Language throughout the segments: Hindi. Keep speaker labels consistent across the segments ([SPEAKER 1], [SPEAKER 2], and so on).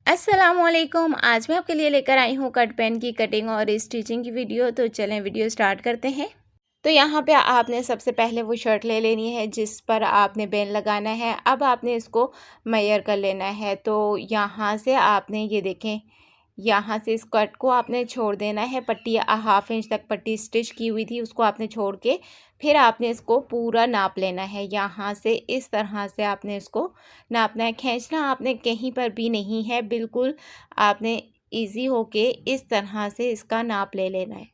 [SPEAKER 1] अस्सलामुअलैकुम। आज मैं आपके लिए लेकर आई हूँ कट पेन की कटिंग और स्टिचिंग की वीडियो। तो चलें वीडियो स्टार्ट करते हैं। तो यहाँ पे आपने सबसे पहले वो शर्ट ले लेनी है जिस पर आपने बेन लगाना है। अब आपने इसको मेजर कर लेना है। तो यहाँ से आपने ये देखें, यहाँ से इस कट को आपने छोड़ देना है। पट्टी 1/2 इंच तक पट्टी स्टिच की हुई थी, उसको आपने छोड़ के फिर आपने इसको पूरा नाप लेना है। यहाँ से इस तरह से आपने इसको नापना है। खींचना आपने कहीं पर भी नहीं है, बिल्कुल आपने इजी होके इस तरह से इसका नाप ले लेना है।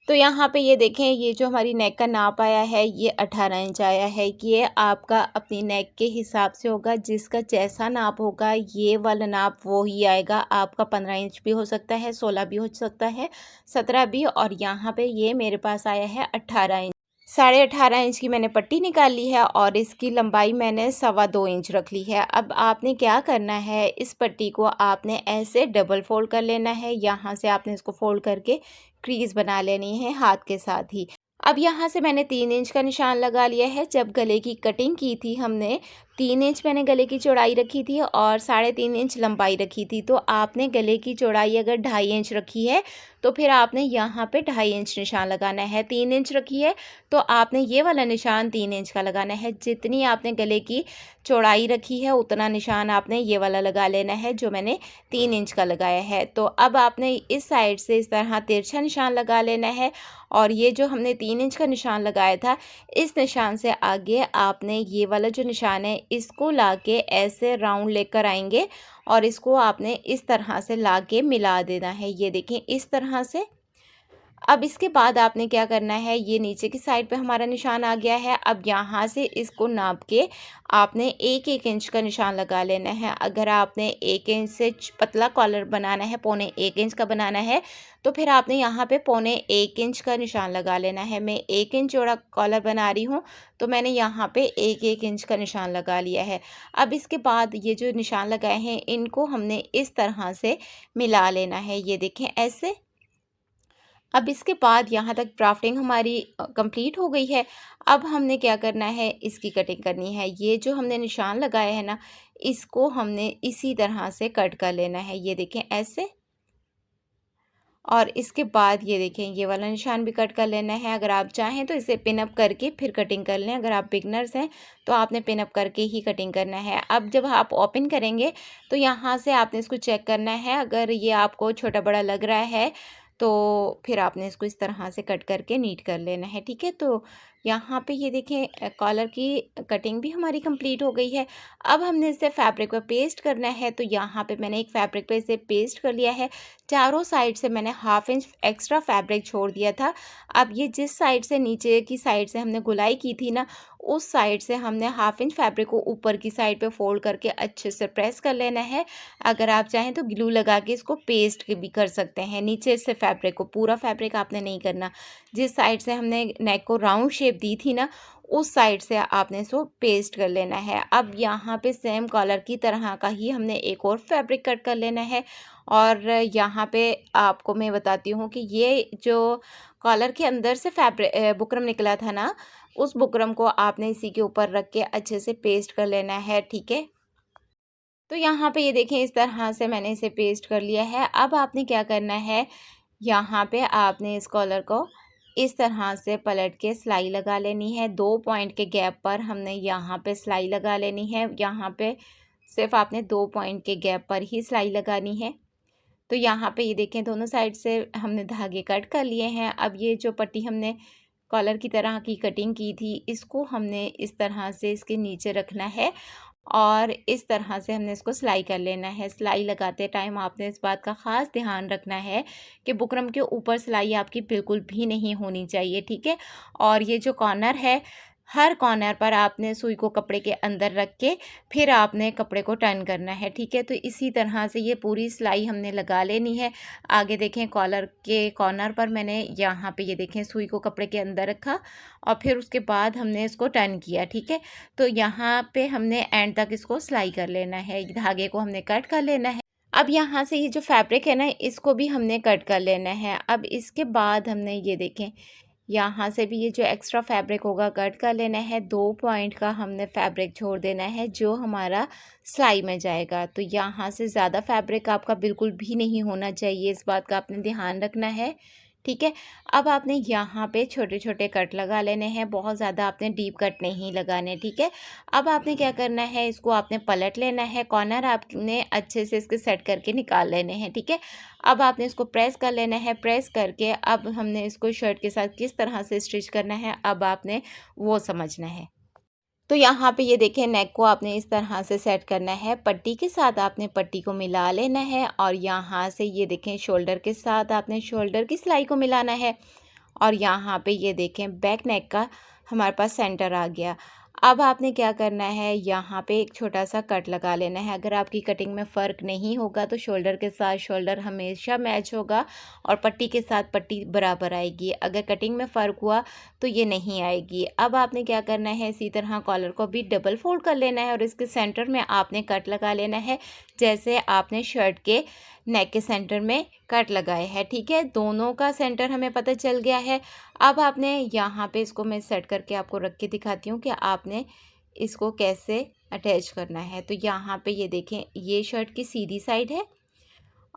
[SPEAKER 1] तो यहाँ पे ये देखें, ये जो हमारी नेक का नाप आया है ये 18 इंच आया है। ये आपका अपनी नेक के हिसाब से होगा, जिसका जैसा नाप होगा ये वाला नाप वो ही आएगा। आपका 15 इंच भी हो सकता है, 16 भी हो सकता है, 17 भी। और यहाँ पे ये मेरे पास आया है 18 इंच। 18.5 इंच की मैंने पट्टी निकाल ली है और इसकी लंबाई मैंने 2.25 इंच रख ली है। अब आपने क्या करना है, इस पट्टी को आपने ऐसे डबल फोल्ड कर लेना है। यहाँ से आपने इसको फोल्ड करके क्रीज बना लेनी है हाथ के साथ ही। अब यहाँ से मैंने 3 इंच का निशान लगा लिया है। जब गले की कटिंग की थी हमने 3 इंच मैंने गले की चौड़ाई रखी थी और 3.5 इंच लंबाई रखी थी। तो आपने गले की चौड़ाई अगर 2.5 इंच रखी है तो फिर आपने यहाँ पे 2.5 इंच निशान लगाना है। 3 इंच रखी है तो आपने ये वाला निशान 3 इंच का लगाना है। जितनी आपने गले की चौड़ाई रखी है उतना निशान आपने ये वाला लगा लेना है जो मैंने 3 इंच का लगाया है। तो अब आपने इस साइड से इस तरह तिरछा निशान लगा लेना है और ये जो हमने 3 इंच का निशान लगाया था इस निशान से आगे आपने ये वाला जो निशान है इसको लाके ऐसे राउंड लेकर आएंगे और इसको आपने इस तरह से लाके मिला देना है। ये देखें इस तरह से। अब इसके बाद आपने क्या करना है, ये नीचे की साइड पे हमारा निशान आ गया है। अब यहाँ से इसको नाप के आपने 1-1 इंच का निशान लगा लेना है। अगर आपने 1 इंच से पतला कॉलर बनाना है, 1.25 इंच का बनाना है, तो फिर आपने यहाँ पे 1.25 इंच का निशान लगा लेना है। मैं 1 इंच चौड़ा कॉलर बना रही हूँ तो मैंने यहाँ पे 1-1 इंच का निशान लगा लिया है। अब इसके बाद ये जो निशान लगाए हैं इनको हमने इस तरह से मिला लेना है। ये देखें ऐसे। अब इसके बाद यहाँ तक ड्राफ्टिंग हमारी कंप्लीट हो गई है। अब हमने क्या करना है, इसकी कटिंग करनी है। ये जो हमने निशान लगाया है ना, इसको हमने इसी तरह से कट कर लेना है। ये देखें ऐसे। और इसके बाद ये देखें ये वाला निशान भी कट कर लेना है। अगर आप चाहें तो इसे पिन अप करके फिर कटिंग कर लें। अगर आप बिगनर्स हैं तो आपने पिन अप करके ही कटिंग करना है। अब जब आप ओपन करेंगे तो यहाँ से आपने इसको चेक करना है। अगर ये आपको छोटा बड़ा लग रहा है तो फिर आपने इसको इस तरह से कट करके नीट कर लेना है। ठीक है, तो यहाँ पे ये देखें कॉलर की कटिंग भी हमारी कंप्लीट हो गई है। अब हमने इसे फैब्रिक पर पेस्ट करना है। तो यहाँ पे मैंने एक फैब्रिक पे इसे पेस्ट कर लिया है। चारों साइड से मैंने 1/2 इंच एक्स्ट्रा फैब्रिक छोड़ दिया था। अब ये जिस साइड से नीचे की साइड से हमने गुलाई की थी ना, उस साइड से हमने 1/2 इंच फैब्रिक को ऊपर की साइड पे फोल्ड करके अच्छे से प्रेस कर लेना है। अगर आप चाहें तो ग्लू लगा के इसको पेस्ट भी कर सकते हैं। नीचे से फैब्रिक को, पूरा फैब्रिक आपने नहीं करना। जिस साइड से हमने नेक को राउंड शेप दी थी ना, उस साइड से आपने इसको पेस्ट कर लेना है। अब यहाँ पे सेम कॉलर की तरह का ही हमने एक और फैब्रिक कट कर लेना है। और यहाँ पे आपको मैं बताती हूँ कि ये जो कॉलर के अंदर से फैब्रिक बुकरम निकला था ना, उस बुकरम को आपने इसी के ऊपर रख के अच्छे से पेस्ट कर लेना है। ठीक है, तो यहाँ पे ये देखें इस तरह से मैंने इसे पेस्ट कर लिया है। अब आपने क्या करना है, यहाँ पे आपने इस कॉलर को इस तरह से पलट के सिलाई लगा लेनी है। 2 पॉइंट के गैप पर हमने यहाँ पे सिलाई लगा लेनी है। यहाँ पे सिर्फ आपने 2 पॉइंट के गैप पर ही सिलाई लगानी है। तो यहाँ पे ये देखें दोनों साइड से हमने धागे कट कर लिए हैं। अब ये जो पट्टी हमने कॉलर की तरह की कटिंग की थी इसको हमने इस तरह से इसके नीचे रखना है और इस तरह से हमने इसको सिलाई कर लेना है। सिलाई लगाते टाइम आपने इस बात का ख़ास ध्यान रखना है कि बुकरम के ऊपर सिलाई आपकी बिल्कुल भी नहीं होनी चाहिए। ठीक है, और ये जो कॉर्नर है, हर कॉर्नर पर आपने सुई को कपड़े के अंदर रख के फिर आपने कपड़े को टर्न करना है। ठीक है, तो इसी तरह से ये पूरी सिलाई हमने लगा लेनी है। आगे देखें कॉलर के कॉर्नर पर मैंने यहाँ पे ये देखें सुई को कपड़े के अंदर रखा और फिर उसके बाद हमने इसको टर्न किया। ठीक है, तो यहाँ पे हमने एंड तक इसको सिलाई कर लेना है। धागे को हमने कट कर लेना है। अब यहाँ से ये जो फैब्रिक है ना, इसको भी हमने कट कर लेना है। अब इसके बाद हमने ये देखें यहाँ से भी ये जो एक्स्ट्रा फैब्रिक होगा कट कर लेना है। 2 पॉइंट का हमने फैब्रिक छोड़ देना है जो हमारा सिलाई में जाएगा। तो यहाँ से ज़्यादा फैब्रिक आपका बिल्कुल भी नहीं होना चाहिए, इस बात का आपने ध्यान रखना है, ठीक है। अब आपने यहाँ पे छोटे छोटे कट लगा लेने हैं, बहुत ज़्यादा आपने डीप कट नहीं लगाने, ठीक है। अब आपने क्या करना है, इसको आपने पलट लेना है, कॉर्नर आपने अच्छे से इसके सेट करके निकाल लेने हैं, ठीक है। अब आपने इसको प्रेस कर लेना है, प्रेस करके अब हमने इसको शर्ट के साथ किस तरह से स्टिच करना है अब आपने वो समझना है। तो यहाँ पे ये देखें, नेक को आपने इस तरह से सेट करना है, पट्टी के साथ आपने पट्टी को मिला लेना है और यहाँ से ये देखें शोल्डर के साथ आपने शोल्डर की सिलाई को मिलाना है और यहाँ पे ये देखें बैक नेक का हमारे पास सेंटर आ गया। अब आपने क्या करना है, यहाँ पे एक छोटा सा कट लगा लेना है। अगर आपकी कटिंग में फ़र्क नहीं होगा तो शोल्डर के साथ शोल्डर हमेशा मैच होगा और पट्टी के साथ पट्टी बराबर आएगी। अगर कटिंग में फ़र्क हुआ तो ये नहीं आएगी। अब आपने क्या करना है, इसी तरह कॉलर को भी डबल फोल्ड कर लेना है और इसके सेंटर में आपने कट लगा लेना है जैसे आपने शर्ट के नेक के सेंटर में कट लगाए हैं, ठीक है। दोनों का सेंटर हमें पता चल गया है। अब आपने यहाँ पे इसको मैं सेट करके आपको रख के दिखाती हूँ कि आपने इसको कैसे अटैच करना है। तो यहाँ पे ये देखें, ये शर्ट की सीधी साइड है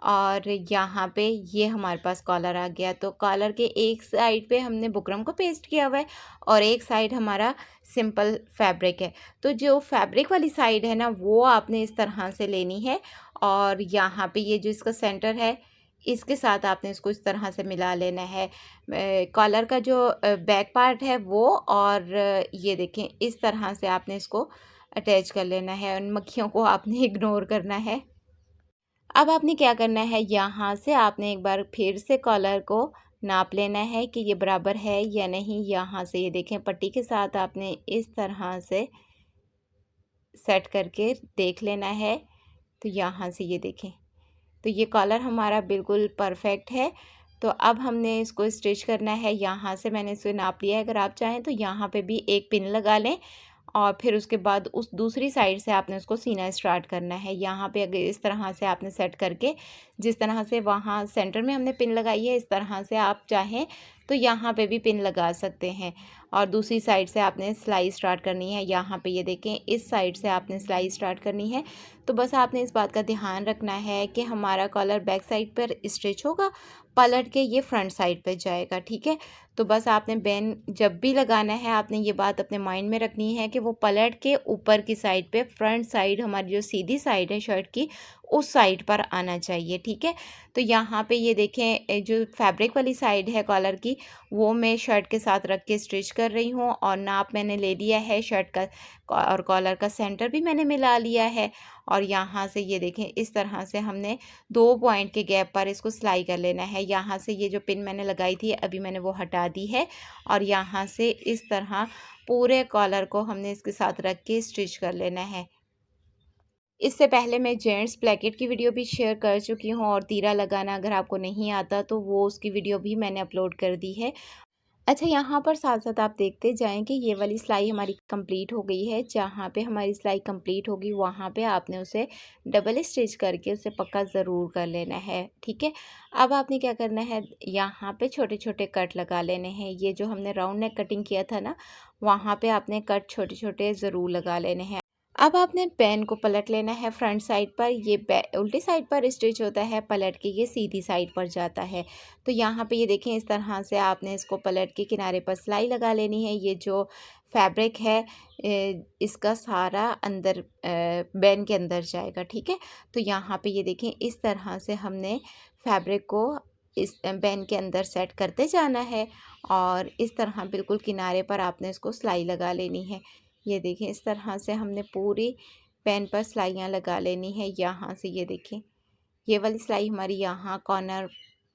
[SPEAKER 1] और यहाँ पे ये हमारे पास कॉलर आ गया। तो कॉलर के एक साइड पे हमने बुकरम को पेस्ट किया हुआ है और एक साइड हमारा सिंपल फैब्रिक है। तो जो फैब्रिक वाली साइड है ना वो आपने इस तरह से लेनी है और यहाँ पे ये जो इसका सेंटर है इसके साथ आपने इसको इस तरह से मिला लेना है। कॉलर का जो बैक पार्ट है वो और ये देखें इस तरह से आपने इसको अटैच कर लेना है और मक्खियों को आपने इग्नोर करना है। अब आपने क्या करना है, यहाँ से आपने एक बार फिर से कॉलर को नाप लेना है कि ये बराबर है या नहीं। यहाँ से ये देखें पट्टी के साथ आपने इस तरह से सेट करके देख लेना है। तो यहाँ से ये देखें, तो ये कॉलर हमारा बिल्कुल परफेक्ट है। तो अब हमने इसको स्टिच करना है। यहाँ से मैंने इसे नाप लिया है, अगर आप चाहें तो यहाँ पे भी एक पिन लगा लें और फिर उसके बाद उस दूसरी साइड से आपने उसको सीना स्टार्ट करना है। यहाँ पे अगर इस तरह से आपने सेट करके, जिस तरह से वहाँ सेंटर में हमने पिन लगाई है इस तरह से आप चाहें तो यहाँ पे भी पिन लगा सकते हैं और दूसरी साइड से आपने सिलाई स्टार्ट करनी है। यहाँ पे ये देखें इस साइड से आपने सिलाई स्टार्ट करनी है। तो बस आपने इस बात का ध्यान रखना है कि हमारा कॉलर बैक साइड पर स्टिच होगा, पलट के ये फ्रंट साइड पर जाएगा, ठीक है। तो बस आपने बेन जब भी लगाना है आपने ये बात अपने माइंड में रखनी है कि वो पलट के ऊपर की साइड पे, फ्रंट साइड हमारी जो सीधी साइड है शर्ट की उस साइड पर आना चाहिए, ठीक है। तो यहाँ पे ये देखें जो फैब्रिक वाली साइड है कॉलर की वो मैं शर्ट के साथ रख के स्टिच कर रही हूँ और नाप मैंने ले लिया है शर्ट का और कॉलर का सेंटर भी मैंने मिला लिया है। और यहाँ से ये देखें इस तरह से हमने 2 पॉइंट के गैप पर इसको सिलाई कर लेना है। यहाँ से ये जो पिन मैंने लगाई थी अभी मैंने वो हटा दी है और यहाँ से इस तरह पूरे कॉलर को हमने इसके साथ रख के स्टिच कर लेना है। इससे पहले मैं जेंट्स ब्लैकेट की वीडियो भी शेयर कर चुकी हूँ और तीरा लगाना अगर आपको नहीं आता तो वो उसकी वीडियो भी मैंने अपलोड कर दी है। अच्छा, यहाँ पर साथ साथ आप देखते जाएं कि ये वाली सिलाई हमारी कंप्लीट हो गई है। जहाँ पे हमारी सिलाई कंप्लीट होगी वहाँ पे आपने उसे डबल स्टिच करके उसे पक्का ज़रूर कर लेना है, ठीक है। अब आपने क्या करना है, यहाँ पे छोटे छोटे कट लगा लेने हैं। ये जो हमने राउंड नेक कटिंग किया था ना वहाँ पे आपने कट छोटे छोटे ज़रूर लगा लेने हैं। अब आपने पेन को पलट लेना है फ्रंट साइड पर, ये उल्टी साइड पर स्टिच होता है, पलट के ये सीधी साइड पर जाता है। तो यहाँ पे ये देखें इस तरह से आपने इसको पलट के किनारे पर सिलाई लगा लेनी है। ये जो फैब्रिक है इसका सारा अंदर बेन के अंदर जाएगा, ठीक है। तो यहाँ पे ये देखें इस तरह से हमने फैब्रिक को इस बेन के अंदर सेट करते जाना है और इस तरह बिल्कुल किनारे पर आपने इसको सिलाई लगा लेनी है। ये देखें इस तरह से हमने पूरी पेन पर सिलाइयाँ लगा लेनी है। यहाँ से ये देखें ये वाली सिलाई हमारी यहाँ कॉर्नर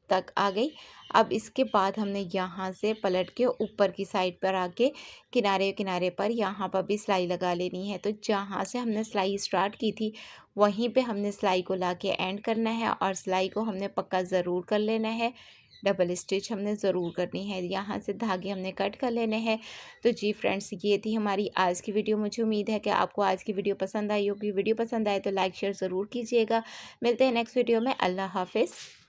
[SPEAKER 1] तक आ गई। अब इसके बाद हमने यहाँ से पलट के ऊपर की साइड पर आके किनारे किनारे पर यहाँ पर भी सिलाई लगा लेनी है। तो जहाँ से हमने सिलाई स्टार्ट की थी वहीं पे हमने सिलाई को लाके एंड करना है और सिलाई को हमने पक्का ज़रूर कर लेना है। डबल स्टिच हमने ज़रूर करनी है। यहाँ से धागे हमने कट कर लेने हैं। तो जी फ्रेंड्स, ये थी हमारी आज की वीडियो। मुझे उम्मीद है कि आपको आज की वीडियो पसंद आई होगी। वीडियो पसंद आए तो लाइक शेयर ज़रूर कीजिएगा। मिलते हैं नेक्स्ट वीडियो में। अल्लाह हाफिज़।